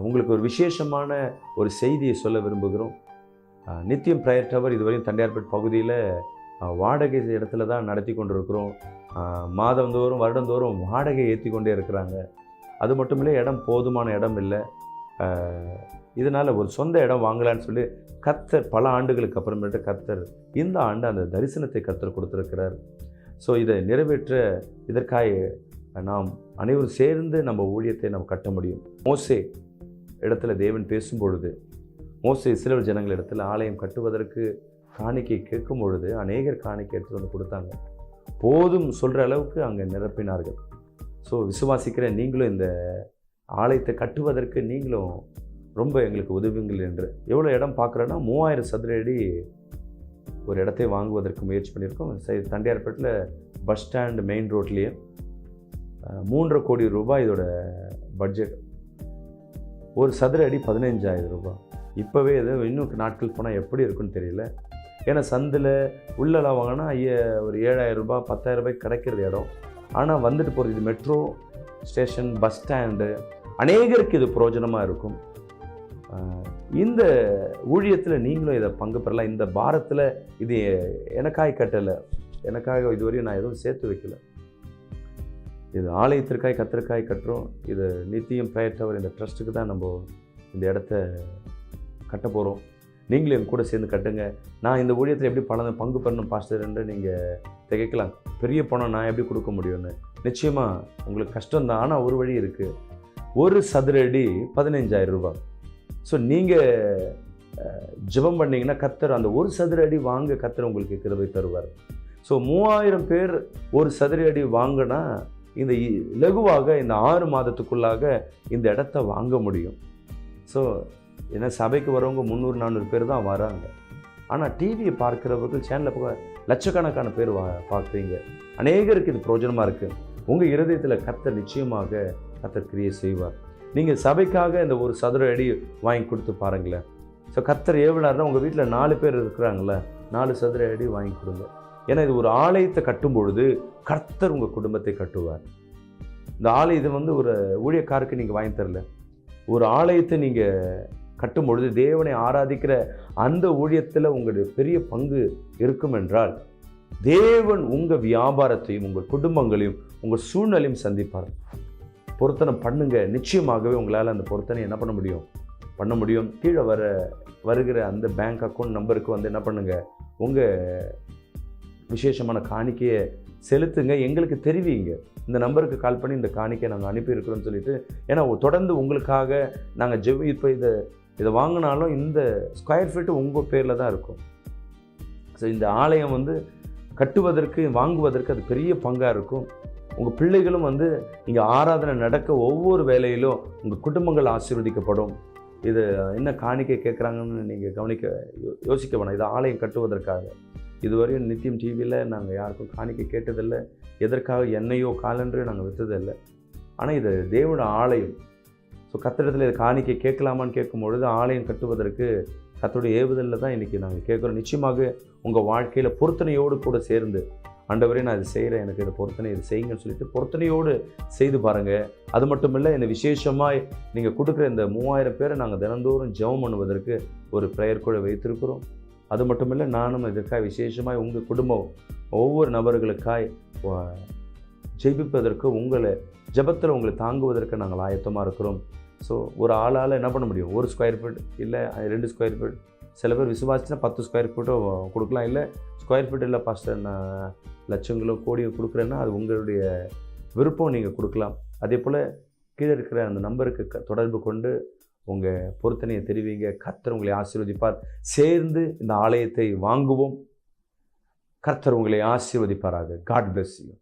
உங்களுக்கு ஒரு விசேஷமான ஒரு செய்தியை சொல்ல விரும்புகிறோம். நித்தியம் ப்ரேயர் டவர் இதுவரையும் தண்டையார்பேட் பகுதியில் வாடகை இடத்துல தான் நடத்தி கொண்டிருக்கிறோம். மாதந்தோறும் வருடந்தோறும் வாடகை ஏற்றி கொண்டே இருக்கிறாங்க. அது மட்டும் இல்லை, இடம் போதுமான இடம் இல்லை. இதனால் ஒரு சொந்த இடம் வாங்கலான்னு சொல்லி கர்த்தர் பல ஆண்டுகளுக்கு அப்புறமேட்டு கர்த்தர் இந்த ஆண்டு அந்த தரிசனத்தை கர்த்தர் கொடுத்துருக்கிறார். ஸோ இதை நிறைவேற்ற இதற்காக நாம் அனைவரும் சேர்ந்து நம்ம ஊழியத்தை நம்ம கட்ட முடியும். மோசே இடத்துல தேவன் பேசும்பொழுது, மோசே இஸ்ரவேல் ஜனங்கள் இடத்துல ஆலயம் கட்டுவதற்கு காணிக்கை கேட்கும் பொழுது அநேகர் காணிக்கை எடுத்துகிட்டு வந்து கொடுத்தாங்க. போதும் சொல்கிற அளவுக்கு அங்கே நிரப்பினார்கள். ஸோ விசுவாசிக்கிற நீங்களும் இந்த ஆலயத்தை கட்டுவதற்கு நீங்களும் ரொம்ப எங்களுக்கு உதவுங்கள் என்று. எவ்வளோ இடம் பார்க்குறேன்னா 3000 சதுர அடி ஒரு இடத்தை வாங்குவதற்கு முயற்சி பண்ணியிருக்கோம். தண்டையார்பேட்டில் பஸ் ஸ்டாண்டு மெயின் ரோட்லேயே 3.5 கோடி ரூபாய் இதோட பட்ஜெட். ஒரு சதுர அடி 15,000 ரூபாய். இப்போவே இது இன்னும் நாட்கள் போனால் எப்படி இருக்குன்னு தெரியல. ஏன்னா சந்தில் உள்ளெல்லாம் வாங்கினா ஒரு 7,000 ரூபாய் 10,000 ரூபாய்க்கு கிடைக்கிறது இடம். ஆனால் வந்துட்டு போகிறது இது மெட்ரோ ஸ்டேஷன், பஸ் ஸ்டாண்டு, அநேகருக்கு இது பிரயோஜனமாக இருக்கும். இந்த ஊழியத்தில் நீங்களும் இதை பங்கு பெறலாம். இந்த பாரத்தில் இது எனக்காக கட்டலை, எனக்காக இதுவரையும் நான் எதுவும் சேர்த்து வைக்கல. இது ஆலயத்திற்காய் கர்த்தருக்காய் கட்டுறோம். இது நித்தியம் ப்ரேயர் டவர் இந்த ட்ரஸ்ட்டுக்கு தான் நம்ம இந்த இடத்த கட்ட போகிறோம். நீங்களும் என் கூட சேர்ந்து கட்டுங்க. நான் இந்த ஊழியத்தில் எப்படி பங்கு பெறணும் பாஸ்டர் என்று நீங்கள் திகைக்கலாம். பெரிய பணம் நான் எப்படி கொடுக்க முடியும்னு. நிச்சயமாக உங்களுக்கு கஷ்டம்தான். ஆனால் ஒரு வழி இருக்குது. ஒரு சதுர அடி 15,000 ரூபாய். ஸோ நீங்கள் ஜெபம் பண்ணிங்கன்னா கர்த்தர் அந்த ஒரு சதுர அடி வாங்க கர்த்தர் உங்களுக்கு கிருபை தருவார். ஸோ 3000 பேர் ஒரு சதுர அடி வாங்கினா இந்த இலகுவாக இந்த 6 மாதத்துக்குள்ளாக இந்த இடத்த வாங்க முடியும். ஸோ ஏன்னா சபைக்கு வரவங்க 300-400 பேர் தான் வராங்க. ஆனால் டிவியை பார்க்குறவர்கள் சேனலில் லட்சக்கணக்கான பேர் பார்க்குறீங்க. அநேகருக்கு இது பிரயோஜனமாக இருக்குது. உங்கள் இருதயத்தில் கர்த்தர் நிச்சயமாக கர்த்தர் கிரியை செய்வார். நீங்கள் சபைக்காக இந்த ஒரு சதுர அடி வாங்கி கொடுத்து பாருங்களேன். ஸோ கர்த்தர் ஏவினார்னா உங்கள் வீட்டில் 4 பேர் இருக்கிறாங்களே, 4 சதுர அடி வாங்கி கொடுங்க. ஏன்னா இது ஒரு ஆலயத்தை கட்டும் பொழுது கர்த்தர் உங்கள் குடும்பத்தை கட்டுவார். இந்த ஆலயம் இது ஒரு ஊழியக்காருக்கு நீங்கள் வாங்கி தரல. ஒரு ஆலயத்தை நீங்கள் கட்டும் பொழுது தேவனை ஆராதிக்கிற அந்த ஊழியத்தில் உங்களுடைய பெரிய பங்கு இருக்கும் என்றால் தேவன் உங்கள் வியாபாரத்தையும் உங்கள் குடும்பங்களையும் உங்கள் சூழ்நிலையும் சந்திப்பார். பொருத்தனை பண்ணுங்க. நிச்சயமாகவே உங்களால் அந்த பொருத்தனை என்ன பண்ண முடியும். கீழே வருகிற அந்த பேங்க் அக்கௌண்ட் நம்பருக்கு என்ன பண்ணுங்க, உங்கள் விசேஷமான காணிக்கையை செலுத்துங்க. எங்களுக்கு தெரிவிங்க. இந்த நம்பருக்கு கால் பண்ணி இந்த காணிக்கை நாங்கள் அனுப்பியிருக்கிறோன்னு சொல்லிட்டு. ஏன்னா தொடர்ந்து உங்களுக்காக நாங்கள் இப்போ இதை வாங்கினாலும் இந்த ஸ்கொயர் ஃபீட்டு உங்கள் பேரில் தான் இருக்கும். ஸோ இந்த ஆலயம் கட்டுவதற்கு வாங்குவதற்கு அது பெரிய பங்காக இருக்கும். உங்கள் பிள்ளைகளும் இங்கே ஆராதனை நடக்க ஒவ்வொரு வேலையிலும் உங்கள் குடும்பங்கள் ஆசீர்வதிக்கப்படும். இது என்ன காணிக்கை கேட்குறாங்கன்னு நீங்கள் யோசிக்க வேணாம். இது ஆலயம் கட்டுவதற்காக. இதுவரையும் நித்தியம் டிவியில் நாங்கள் யாருக்கும் காணிக்கை கேட்டதில்லை. எதற்காக எண்ணெயோ காலன்றோ நாங்கள் விற்றதில்லை. ஆனால் இது தேவனோட ஆலயம். ஸோ கர்த்தரிடத்தில் இது காணிக்கை கேட்கலாமான்னு கேட்கும்பொழுது ஆலயம் கட்டுவதற்கு கர்த்தருடைய ஏவுதலில் தான் இன்றைக்கி நாங்கள் கேட்குறோம். நிச்சயமாக உங்கள் வாழ்க்கையில் பொருத்தனையோடு கூட சேர்ந்து, ஆண்டவரே நான் இது செய்கிறேன், எனக்கு இது பொருத்தனை இது செய்யுங்கன்னு சொல்லிட்டு பொருத்தனையோடு செய்து பாருங்கள். அது மட்டும் இல்லை, இந்த விசேஷமாய் நீங்கள் கொடுக்குற இந்த 3000 பேரை நாங்கள் தினந்தோறும் ஜெபம் பண்ணுவதற்கு ஒரு ப்ரேயர் கூட வைத்திருக்கிறோம். அது மட்டும் இல்லை, நானும் இதற்காக விசேஷமாய் உங்கள் குடும்பம் ஒவ்வொரு நபர்களுக்காய் ஜெபிப்பதற்கு ஜெபத்தில் உங்களை தாங்குவதற்கு நாங்கள் ஆயத்தமாக இருக்கிறோம். ஸோ ஒரு ஆளால் என்ன பண்ண முடியும்? 1 ஸ்கொயர் ஃபீட் இல்லை 2 ஸ்கொயர் ஃபீட். சில பேர் விசுவாசிச்சுன்னா 10 ஸ்கொயர் ஃபீட்டோ கொடுக்கலாம். இல்லை ஸ்கொயர் ஃபீட் இல்லை பாஸ்டர் நான் லட்சங்களோ கோடியோ கொடுக்குறேன்னா அது உங்களுடைய விருப்பம், நீங்கள் கொடுக்கலாம். அதே போல் கீழே இருக்கிற அந்த நம்பருக்கு தொடர்பு கொண்டு உங்கள் பொருத்தனையை தெரிவிங்க. கர்த்தர் உங்களை ஆசீர்வதிப்பார். சேர்ந்து இந்த ஆலயத்தை வாங்குவோம். கர்த்தர் உங்களை ஆசீர்வதிப்பாராக. God bless you.